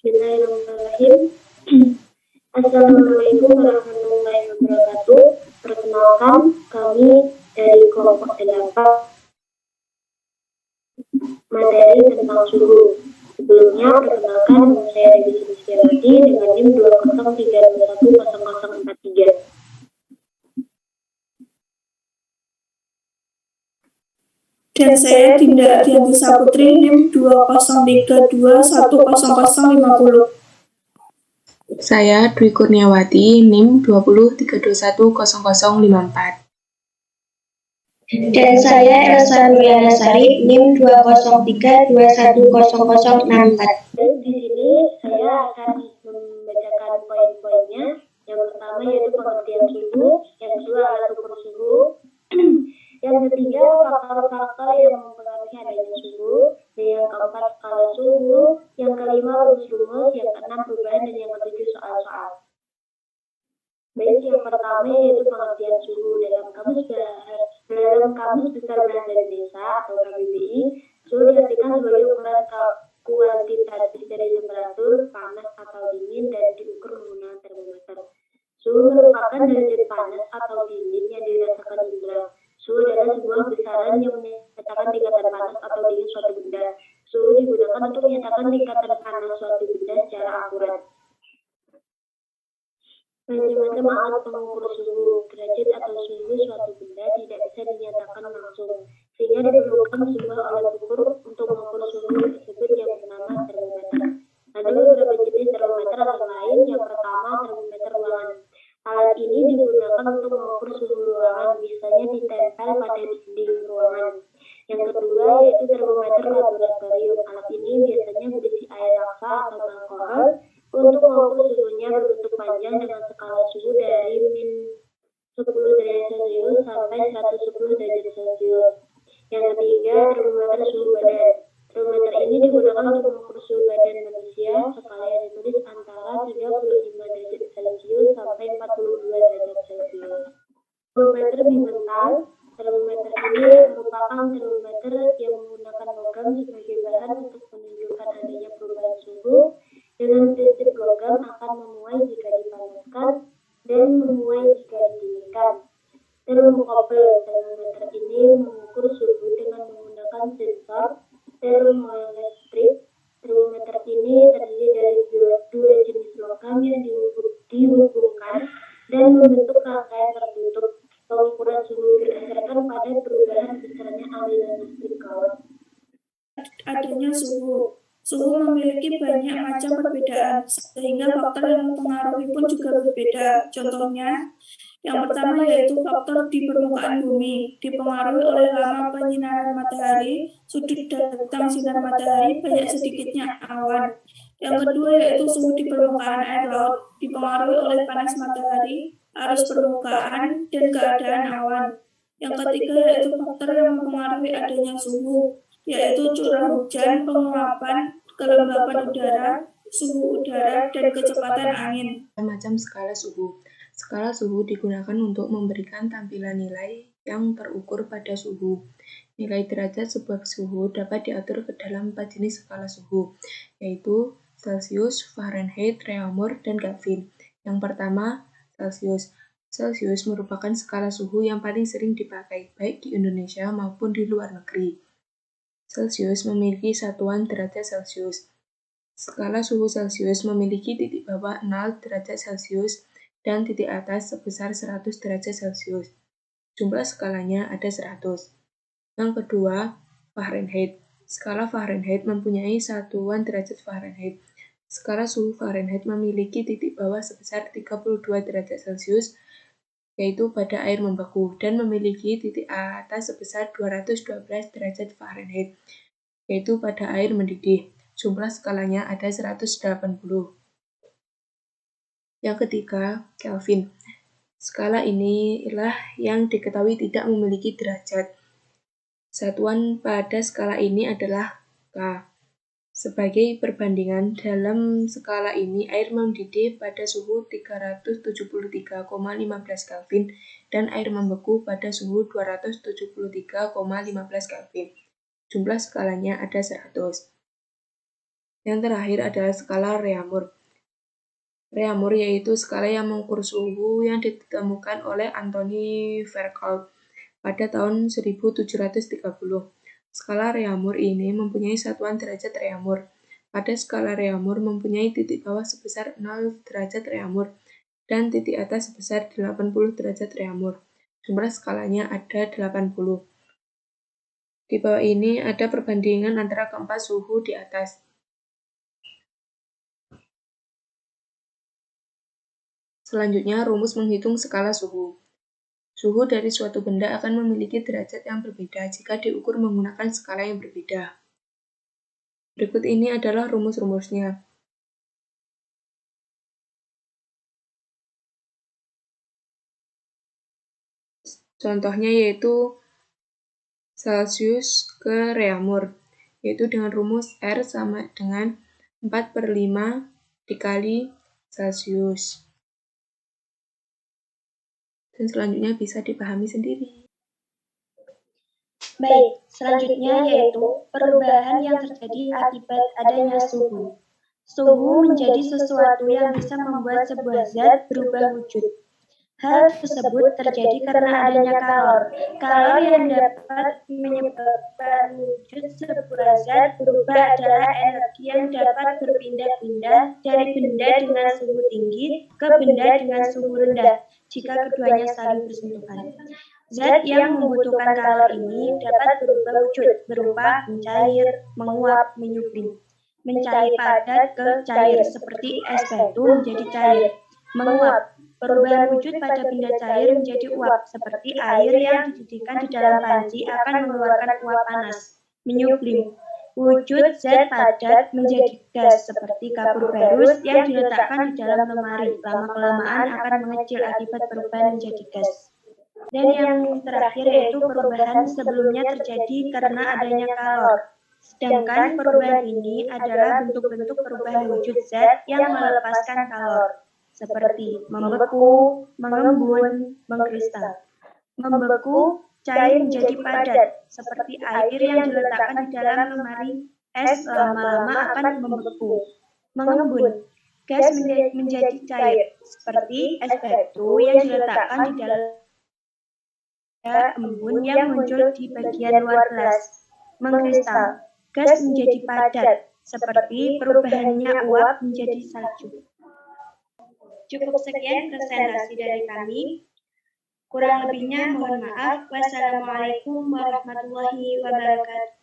Bismillahirrahmanirrahim. Assalamualaikum warahmatullahi wabarakatuh. Perkenalkan, kami dari kelompok 8 materi tentang suhu. Sebelumnya, perkenalkan nama saya Dewi Sulistiawati dengan NIM 203210043. Dan saya Dinda Ardiantisa Putri NIM 203210050. Saya Dwi Kurniawati NIM 203210054. Dan saya Elsa Nurliana Sari NIM 203210064. Dan di sini saya akan membacakan poin-poinnya. Yang pertama yaitu pengertian suhu, yang kedua alat ukur suhu, yang ketiga faktor-faktor yang mempengaruhi adanya suhu, dan yang keempat skala suhu, yang kelima rumus-rumus, yang keenam perubahan, dan yang ketujuh soal-soal. Baik, yang pertama yaitu pengertian suhu. Dalam Kamus Besar Bahasa Indonesia atau KBBI, suhu diartikan sebagai ukuran kuantitatif dari temperatur, panas atau dingin, dan diukur menggunakan termometer. Suhu merupakan derajat panas atau dingin yang dirasakan indera. Suhu adalah sebuah besaran yang menyatakan tingkatan panas atau dingin suatu benda. Suhu digunakan untuk menyatakan tingkatan panas suatu benda secara akurat. Macam-macam alat pengukur suhu, derajat atau suhu suatu benda tidak bisa dinyatakan langsung, sehingga diperlukan sebuah alat ukur untuk mengukur suhu tersebut yang bernama termometer. Ada beberapa jenis termometer antara lain. Yang pertama, termometer ruangan. Alat ini digunakan untuk mengukur suhu ruangan, misalnya ditempel pada dinding ruangan. Yang kedua yaitu termometer laboratorium. Alat ini biasanya berisi air raksa atau alkohol untuk mengukur suhunya berbentuk panjang dengan skala suhu dari -10 derajat Celcius sampai 110 derajat Celcius. Yang ketiga, termometer suhu badan. Termometer ini digunakan untuk mengukur suhu badan manusia, skala yang ditulis antara 35 derajat Celcius sampai 42 derajat Celcius. Termometer bimetal. Termometer ini merupakan termometer yang menggunakan logam sebagai bahan untuk menunjukkan adanya perubahan suhu. Dengan prinsip logam akan memuai jika dipanaskan dan memuai jika didinginkan. Termokouple. Termometer ini mengukur suhu dengan menggunakan sensor termoelektrik. Termometer ini terdiri dari dua jenis logam yang dihubungkan dan membentuk rangkaian tertutup. Pengukuran suhu berdasarkan pada perubahan besarnya aliran listrik kawan. Adanya suhu. Suhu memiliki banyak macam perbedaan, sehingga faktor yang mempengaruhi pun juga berbeda. Contohnya, yang pertama yaitu faktor di permukaan bumi, dipengaruhi oleh lama penyinaran matahari, sudut datang sinar matahari, banyak sedikitnya awan. Yang kedua yaitu suhu di permukaan air laut, dipengaruhi oleh panas matahari, arus permukaan, dan keadaan awan. Yang ketiga yaitu faktor yang mempengaruhi adanya suhu, yaitu curah hujan, penguapan, kelembapan udara, suhu udara, dan kecepatan angin. Macam skala suhu. Skala suhu digunakan untuk memberikan tampilan nilai yang terukur pada suhu. Nilai derajat sebuah suhu dapat diatur ke dalam 4 jenis skala suhu, yaitu Celcius, Fahrenheit, Reaumur, dan Kelvin. Yang pertama, Celcius. Celcius merupakan skala suhu yang paling sering dipakai, baik di Indonesia maupun di luar negeri. Celcius memiliki satuan derajat Celcius. Skala suhu Celcius memiliki titik bawah 0 derajat Celcius dan titik atas sebesar 100 derajat Celcius. Jumlah skalanya ada 100. Yang kedua, Fahrenheit. Skala Fahrenheit mempunyai satuan derajat Fahrenheit. Skala suhu Fahrenheit memiliki titik bawah sebesar 32 derajat Celcius, yaitu pada air membeku, dan memiliki titik atas sebesar 212 derajat Fahrenheit, yaitu pada air mendidih. Jumlah skalanya ada 180. Yang ketiga, Kelvin. Skala inilah yang diketahui tidak memiliki derajat. Satuan pada skala ini adalah K. Sebagai perbandingan, dalam skala ini air mendidih pada suhu 373,15 Kelvin dan air membeku pada suhu 273,15 Kelvin. Jumlah skalanya ada 100. Yang terakhir adalah skala Reaumur. Reaumur yaitu skala yang mengukur suhu yang ditemukan oleh Anthony Foucault pada tahun 1730. Skala Reaumur ini mempunyai satuan derajat Reaumur. Pada skala Reaumur mempunyai titik bawah sebesar 0 derajat Reaumur dan titik atas sebesar 80 derajat Reaumur. Jumlah skalanya ada 80. Di bawah ini ada perbandingan antara keempat suhu di atas. Selanjutnya, rumus menghitung skala suhu. Suhu dari suatu benda akan memiliki derajat yang berbeda jika diukur menggunakan skala yang berbeda. Berikut ini adalah rumus-rumusnya. Contohnya yaitu Celsius ke Reaumur, yaitu dengan rumus R sama dengan 4/5 dikali Celsius. Dan selanjutnya bisa dipahami sendiri. Baik, selanjutnya yaitu perubahan yang terjadi akibat adanya suhu. Suhu menjadi sesuatu yang bisa membuat sebuah zat berubah wujud. Hal tersebut terjadi karena adanya kalor. Kalor yang dapat menyebabkan wujud sebuah zat berubah adalah energi yang dapat berpindah-pindah dari benda dengan suhu tinggi ke benda dengan suhu rendah jika keduanya saling bersentuhan. Zat yang membutuhkan kalor ini dapat berubah wujud berupa mencair, menguap, menyublim. Mencair padat ke cair seperti es batu menjadi cair. Menguap, perubahan wujud pada benda cair menjadi uap seperti air yang dididihkan di dalam panci akan mengeluarkan uap panas. Menyublim, wujud zat padat menjadi gas seperti kapur barus yang diletakkan di dalam lemari. Lama-kelamaan akan mengecil akibat perubahan menjadi gas. Dan yang terakhir yaitu perubahan sebelumnya terjadi karena adanya kalor. Sedangkan perubahan ini adalah bentuk-bentuk perubahan wujud zat yang melepaskan kalor, seperti membeku, mengembun, mengkristal. Membeku, cair menjadi padat, seperti air yang diletakkan di dalam lemari es lama-lama akan membeku. Mengembun, gas menjadi cair, seperti es batu yang diletakkan di dalam embun yang muncul di bagian luar gelas. Mengkristal, gas menjadi padat, seperti perubahannya uap menjadi salju. Cukup sekian presentasi dari kami. Kurang lebihnya mohon maaf. Wassalamualaikum warahmatullahi wabarakatuh.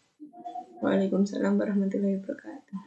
Waalaikumsalam warahmatullahi wabarakatuh.